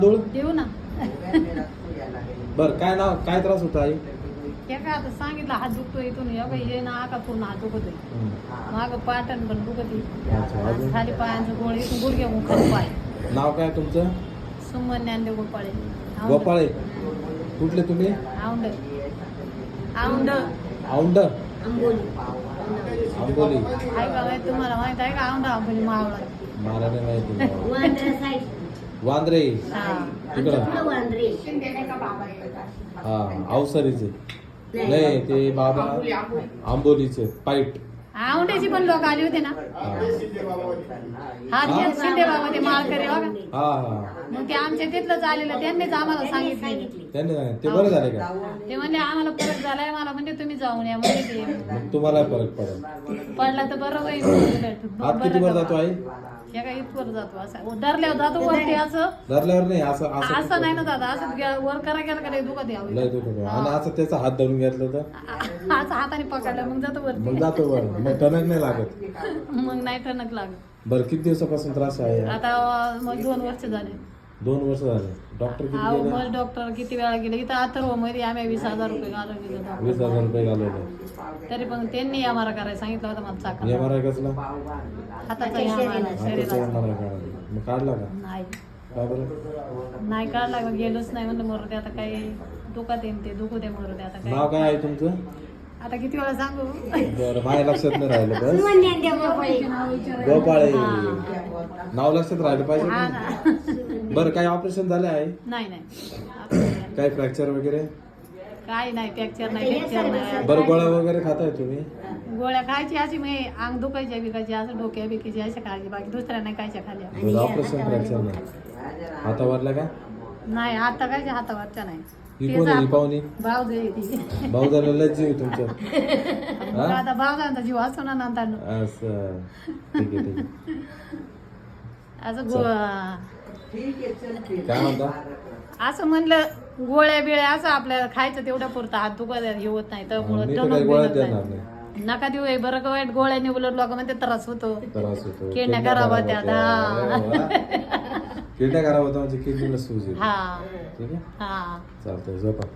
देऊ ना. बर काय नाव काय त्रास होता आई? हे काय आता सांगितलं हात दुखतो इथून हे ना आका पूर्ण हात दुखत माग पाटण पण दुखती खाली पायांचं गोळ इथून गुडघे मुखात पाय. नाव काय तुमचं? सुमन ज्ञानदेव गोपाळे. गोपाळे. कुठले तुम्ही? औंड. औंड. औंड आंबोली. आहे का तुम्हाला माहित आहे का? औंड आंबोली मावळा. मला नाही माहिती. वांद्रे तिकडं. हा अवसरीचे नाही ते बाबा आंबोलीचे पाईट. औंड्याची पण लोक आली होते ना. हा शिंदे बाबा ते माळकरी बघा. हा मग ते आमच्या तिथलंच आलेलं त्यांनीच आम्हाला सांगितलं. त्यांनी ते बरं झाले का? ते म्हणले आम्हाला फरक झालाय मला म्हणजे तुम्ही जाऊन या म्हणजे मग तुम्हाला फरक पडेल. पडला तर बरं होईल. हात किती वर जातो आई? या काय इथवर जातो असं धरल्यावर जातो वरती असं. धरल्यावर नाही असं असं नाही ना दादा असं वर करा गेलं का लय दुखत यावं. लय दुखत आणि असं त्याचा हात धरून घेतलं तर असं हाताने पकडलं मग जातो वरती. मग जातो वर मग टणक नाही लागत. मग नाही ठणक लागत. बरं किती दिवसापासून त्रास आहे? आता मग 2 वर्ष झाले. 2 वर्ष झाले. डॉक्टर किती अहो गेले? मग डॉक्टर किती वेळा गेले इथं अथर्व मध्ये आम्ही 20,000 रुपये घालून गेलो. 20,000 रुपये घालवले. तरी पण त्यांनी आम्हाला करायला सांगितलं होतं मला चाकण. MRI कसला? हाताचा हाताचा शरीराचा MRI काढला. मग काढला का? नाही काय बरं? नाही काढला गेलोच नाही म्हणलं मरू दे आता काही दुखत येईन ते दुखू दे मरू दे आता नाव काय. काय आहे तुमचं? आता किती वेळा सांगू. बरं माझ्या लक्षात नाही राहिलं बस. गोपाळे नाव लक्षात राहिलं हा पाहिजे. ना. बरं काय ऑपरेशन झाले आहे? नाही नाही काय फ्रॅक्चर वगैरे? काही नाही फ्रॅक्चर नाही फ्रॅक्चर नाही. बरं गोळ्या वगैरे खाताय तुम्ही? गोळ्या खायची अशी मी अंग दुखायच्या बिकायची असं डोक्या बिकीची अशा काळजी बाकी दुसऱ्या नाही खायच्या खाल्या. ऑपरेशन फ्रॅक्चर नाही हातावरला का? नाही आता कायच्या हातावरच्या नाही. ही कोण आहे? ही पाहुणी? भाव दे ती. भाऊ झाला लय जीव तुमच्या. मग आता भाव जाणता जीव असतो ना नंतर असं ठीक आहे ठीक आहे. असं काय म्हणता? असं म्हणलं गोळ्या बिळ्या असं आपल्याला खायचं तेवढं पुरतं हात दुखत हे होत नाही तर मी तर काही गोळ्या देणार नाही. नका देऊ हे बरं का वाईट गोळ्याने उलट लोक म्हणते त्रास होतो. त्रास होतो. किडण्या खराब होत्या. किडण्या खराब होता म्हणजे किडनीला सूज येते. हा ठीक आहे हा चालतंय झोपा.